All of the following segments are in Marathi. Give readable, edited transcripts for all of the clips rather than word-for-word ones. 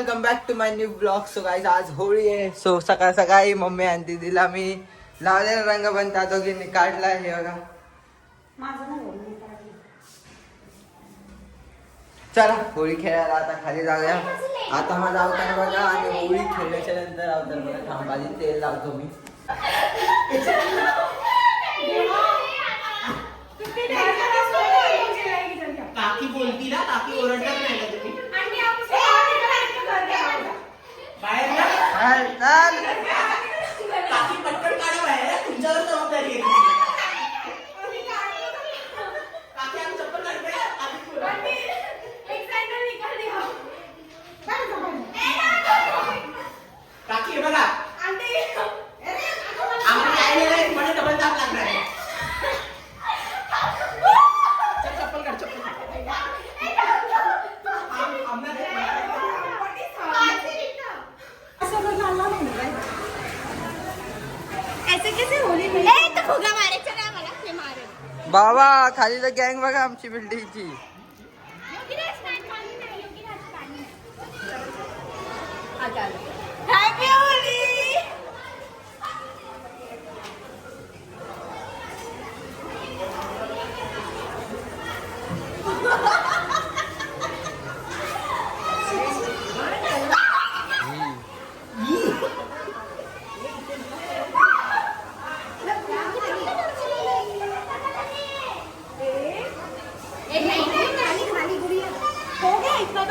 Welcome back to my new blog. So guys आज होळी आहे. सो सकाळ सकाळी मम्मी आणि दीदीला मी लावलेला रंग पण त्या दोघींनी काढलाय. हे बघा चला होळी खेळायला आता खाली जाऊया. आता माझा अवतार बघा आणि होळी खेळल्याच्या नंतर अवतार बघा. थांबाजी तेल लावतो मी. काकी बोलती ना, काकी ओरडतात नाही का तुम्ही? बाहेर काकी पटकन काढा बाहेर, तुमच्यावर जबाबदारी आहे. काकी आम्ही चप्पल काढतोय. काकी हे बघा आम्हाला काय मला डबल ताप लागणार आहे. चप्पल काढ, चप्पल काढ. बाबा खाली तर गँग बघा आमची बिल्डिंगची.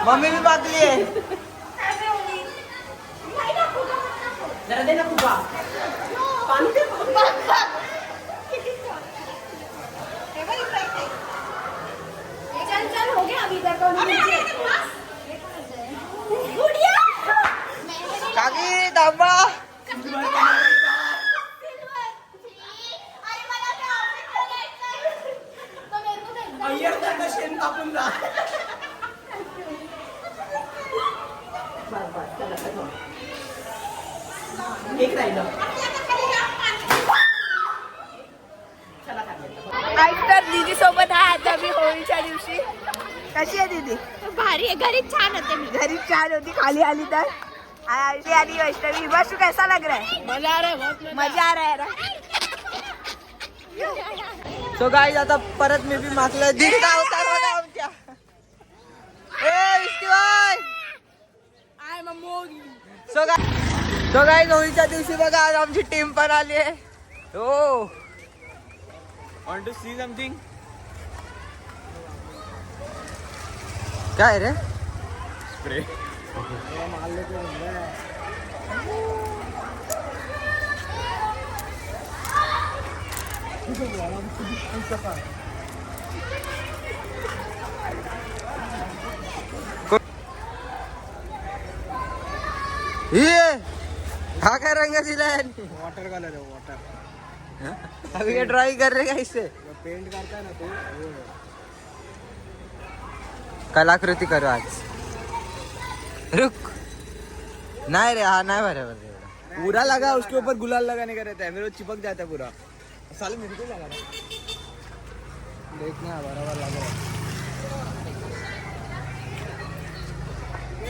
मम्मी भी बांधली आहे. जरा दे ना फुगा. पाणी दे. चल हो गया अभी तक. काकी थांबा. अय्यर शेण कापून जा. एक राहिलं. तर दीदी सोबत आहे आता मी होळीच्या दिवशी. कशी आहे दीदी? भारी आहे. घरी छान होते मी. घरी छान होती. खाली आली तर आरती आणि वैष्णवी. बस कैसा लग रहा है? मजा आ रहा है. मजा आ रहा है ना? सो गाईज आता परत मी बी मागलं. दीदीचा अवतार बघा आमच्या. सो गाईज होळीच्या दिवशी बघा आज आमची टीम पण आली आहे. हो Want to see something? काय रे? Spray. हा काय रंग दिलाय? वाटर कलर है वाटर. अभी ये ड्राइंग कर रहे हैं इससे. पेंट करता है ना तो कलाकृती करू आज. रुक नहीं रे. हाँ नहीं बराबर. पूरा लगा. उसके ऊपर गुलाल लगाने का रहता है, मेरे को चिपक जाता है पूरा. साले मेरे को लगा रहा है. देखना बराबर लगा रहा है.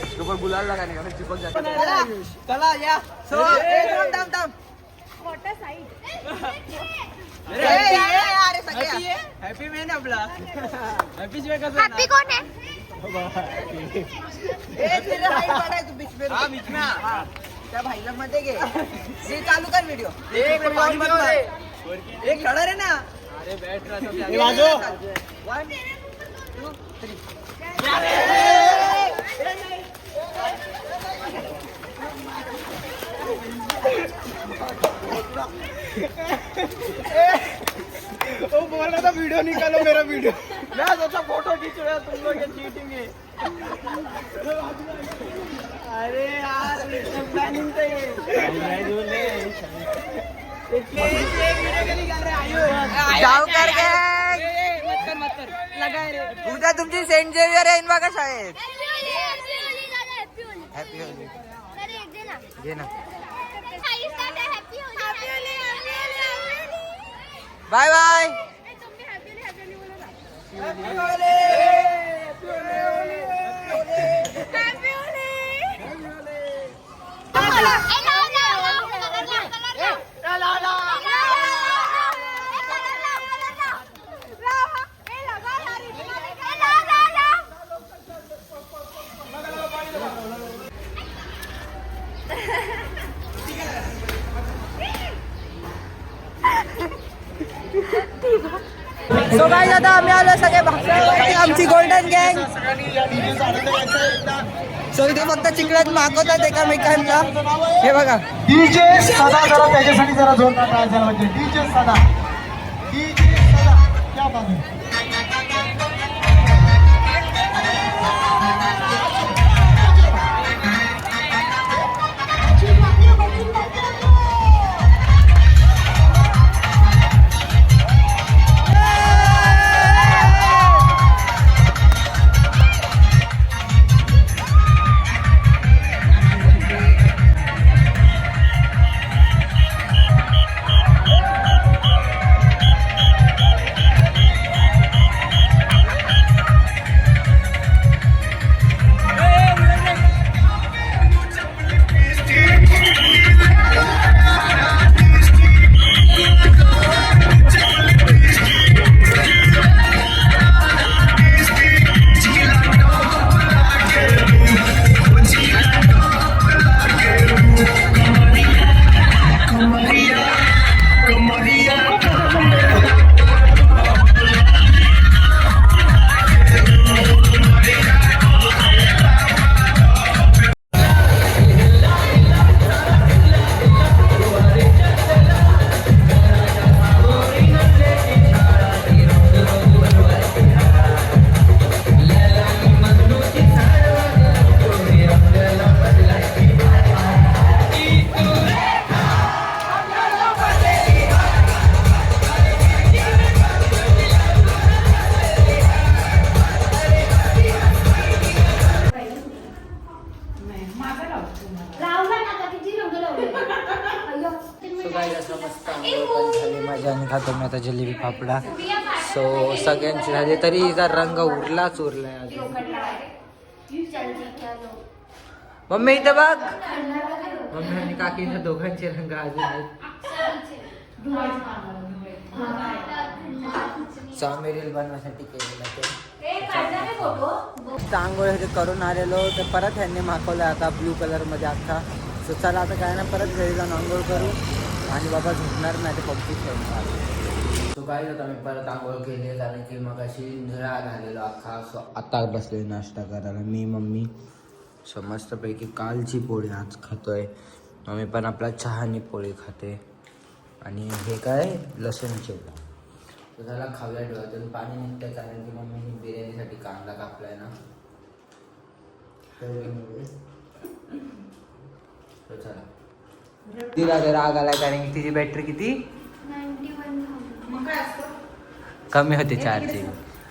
उसके ऊपर गुलाल लगाने का फिर चिपक जाता है. चला या. सो थांब. Water side. हॅपी मॅन आपला. हॅपी शिवाय कसं हॅपी कोण आहे? हा बीच में त्या भाईला मध्ये घे. हे चालू कर व्हिडिओ. एक खड़ा रे ना. अरे बैठ रहा सब. 1 2 वो बोल रहा था वीडियो निकालो मेरा वीडियो. मैं सोचा फोटो खींच रहा तुम लोग. ये चीटिंग है. अरे यार प्लानिंग तो ये वीडियो के निकाल रहे. आयो जाऊ कर गे. मत कर लगा रे. उद्या तुमची सेंट झेवियर आहे बघा शाळेत. Happy Holy. घे ना. Bye bye. सो गाईज आता आम्ही आलो सगळे भाकऱ्यावरती, आमची गोल्डन गँग. सो इथे फक्त चिकल्यात मागवतात एकामेकांना. हे बघा डीजे सदा, जरा त्याच्यासाठी जरा जोरदार टाळ्या झाला पाहिजे. डीजे सदा, डीजे सदा, क्या बात है. माझ्या आणि खातो मी आता जिलेबी फाफडा. सो सगळ्यांची झाली तरी हिचा रंग उरलाच उरलाय अजून. मम्मी इथं बघ, मम्मी आणि काकीच्या दोघांचे रंग अजून आहेत. रील बनवण्यासाठी केलेलं ते आंघोळ हे करून आलेलो तर परत ह्यांनी मागवलं आता ब्लू कलर मध्ये अख्खा. सो चला आता काय ना परत घरी जाऊन आंघोळ करू आणि बाबा झोपणार नाही ते पबजी खेळणार. सो काय होतं मी परत आंघोळ केली कारण की मग अशी निळा घालेलो अख्खा. सो आता बसले नाश्ता करायला मी मम्मी. सो मस्तपैकी कालची पोळी आज खातोय. मम्मी पण आपला चहानी पोळी खाते आणि हे काय लसूण चिवडा. तर त्याला खाऊया डोळ्यातून पाणी निघतंय कारण की मम्मीने बिर्याणीसाठी कांदा कापलाय ना. तर चला तिला ते राग आलाय कारण की तिची बॅटरी किती कमी होते चार्जिंग.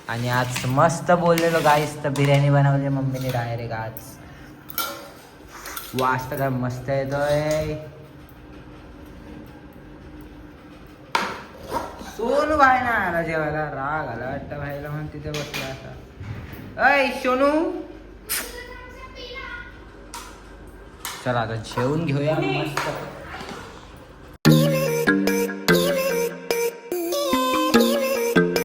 आणि आज मस्त बोललेलो गाईस तर बिर्याणी बनवली मम्मीने डायरेक्ट आज. वास तर काय मस्त येतोय. सोनू भाई ना आला जेवायला. राग आला वाटतं भाईला म्हणून तिथे बसला असा. अय सोनू चला आता जेवून घेऊया मस्त.